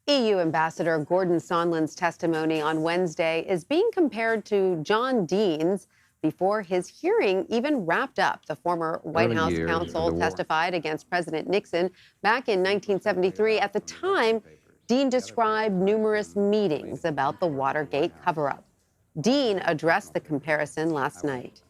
EU Ambassador Gordon Sondland's testimony on Wednesday is being compared to John Dean's before his hearing even wrapped up. The former White Early House years of counsel the war. testified against President Nixon back in 1973. At the time, Dean described numerous meetings about the Watergate cover-up. Dean addressed the comparison last night.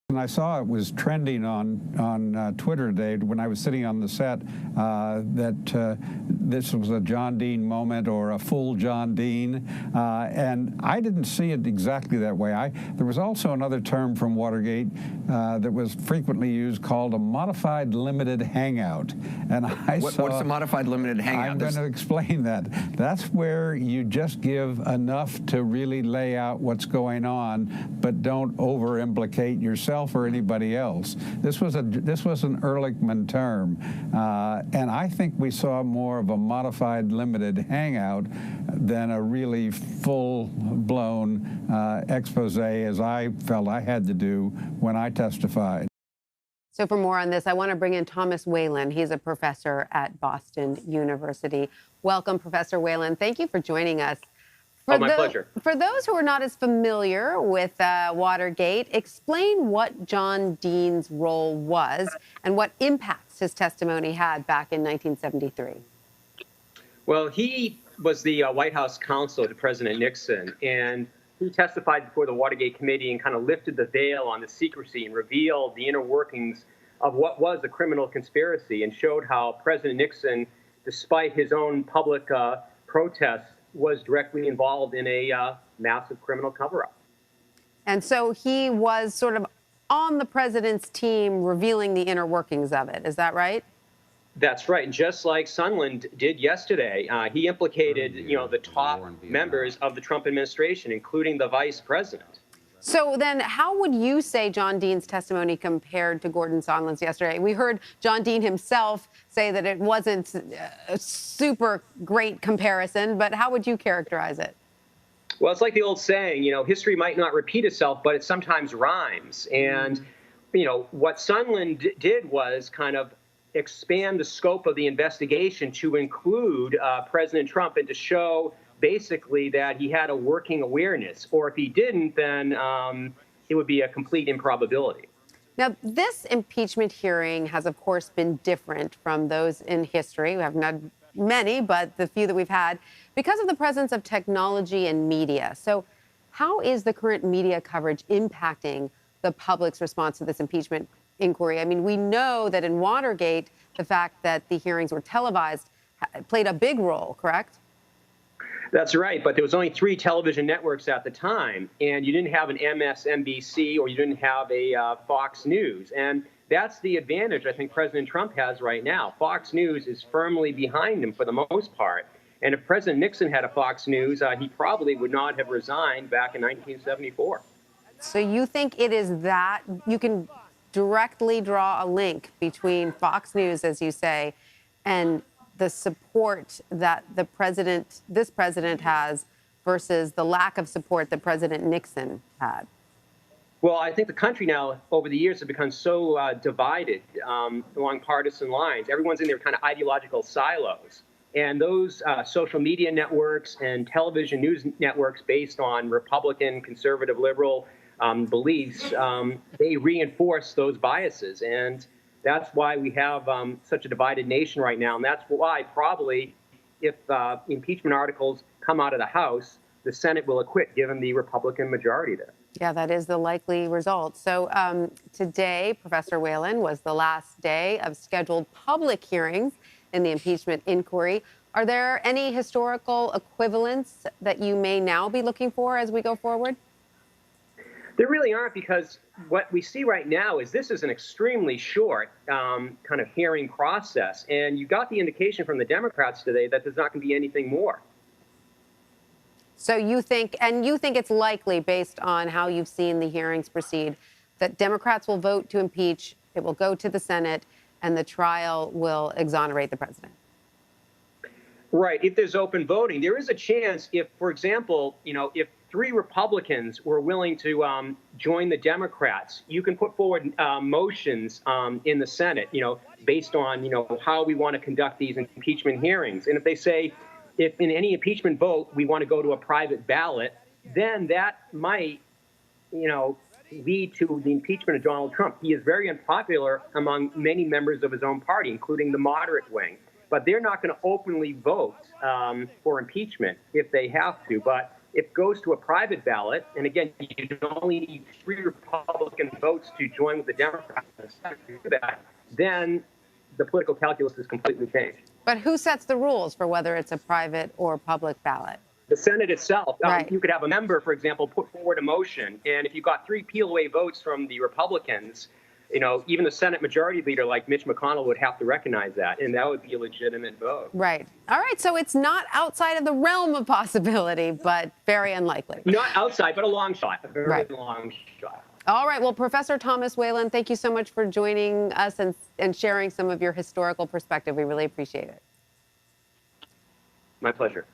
And I saw it was trending on Twitter today when I was sitting on the set that this was a John Dean moment or a full John Dean, and I didn't see it exactly that way. There was also another term from Watergate that was frequently used called a modified limited hangout, and What's a modified limited hangout? I'm going to explain that. That's where you just give enough to really lay out what's going on, but don't over-implicate yourself or anybody else. This was an Ehrlichman term, and I think we saw more of a modified limited hangout than a really full-blown expose, as I felt I had to do when I testified. So for more on this, I want to bring in Thomas Whelan. He's a professor at Boston University. Welcome, Professor Whelan. Thank you for joining us. My pleasure. For those who are not as familiar with Watergate, explain what John Dean's role was and what impacts his testimony had back in 1973. Well, he was the White House counsel to President Nixon, and he testified before the Watergate Committee and kind of lifted the veil on the secrecy and revealed the inner workings of what was a criminal conspiracy and showed how President Nixon, despite his own public protests, was directly involved in a massive criminal cover-up. And so he was sort of on the president's team revealing the inner workings of it. Is that right? That's right. And just like Sondland did yesterday, he implicated, the top members of the Trump administration, including the vice president. So then how would you say John Dean's testimony compared to Gordon Sondland's yesterday? We heard John Dean himself say that it wasn't a super great comparison, but how would you characterize it? Well, it's like the old saying, history might not repeat itself, but it sometimes rhymes. And, what Sondland did was kind of expand the scope of the investigation to include President Trump and to show basically that he had a working awareness, or if he didn't, then it would be a complete improbability. Now, this impeachment hearing has, of course, been different from those in history. We haven't had many, but the few that we've had, because of the presence of technology and media. So how is the current media coverage impacting the public's response to this impeachment inquiry? I mean, we know that in Watergate, the fact that the hearings were televised played a big role, correct? That's right, but there was only 3 television networks at the time, and you didn't have an MSNBC or you didn't have a Fox News. And that's the advantage I think President Trump has right now. Fox News is firmly behind him for the most part. And if President Nixon had a Fox News, he probably would not have resigned back in 1974. So you think it is that you can directly draw a link between Fox News, as you say, and the support that this president has versus the lack of support that President Nixon had? Well, I think the country now, over the years, has become so divided along partisan lines. Everyone's in their kind of ideological silos. And those social media networks and television news networks based on Republican, conservative, liberal beliefs, they reinforce those biases. And that's why we have such a divided nation right now. And that's why probably if impeachment articles come out of the House, the Senate will acquit, given the Republican majority there. Yeah, that is the likely result. So today, Professor Whelan, was the last day of scheduled public hearings in the impeachment inquiry. Are there any historical equivalents that you may now be looking for as we go forward? There really aren't, because what we see right now is this is an extremely short kind of hearing process. And you got the indication from the Democrats today that there's not going to be anything more. So you think it's likely, based on how you've seen the hearings proceed, that Democrats will vote to impeach, it will go to the Senate, and the trial will exonerate the president? Right. If there's open voting, there is a chance if, for example, if 3 Republicans were willing to join the Democrats, you can put forward motions in the Senate, based on, how we want to conduct these impeachment hearings. And if they say, if in any impeachment vote we want to go to a private ballot, then that might, lead to the impeachment of Donald Trump. He is very unpopular among many members of his own party, including the moderate wing. But they're not going to openly vote for impeachment if they have to. But if it goes to a private ballot, and again, you only need 3 Republican votes to join with the Democrats to do that, then the political calculus is completely changed. But who sets the rules for whether it's a private or public ballot? The Senate itself. Right. You could have a member, for example, put forward a motion, and if you got 3 peel-away votes from the Republicans, even the Senate Majority Leader like Mitch McConnell would have to recognize that, and that would be a legitimate vote. Right. All right. So it's not outside of the realm of possibility, but very unlikely. Not outside, but a long shot. A very long shot. All right. Well, Professor Thomas Whelan, thank you so much for joining us and sharing some of your historical perspective. We really appreciate it. My pleasure.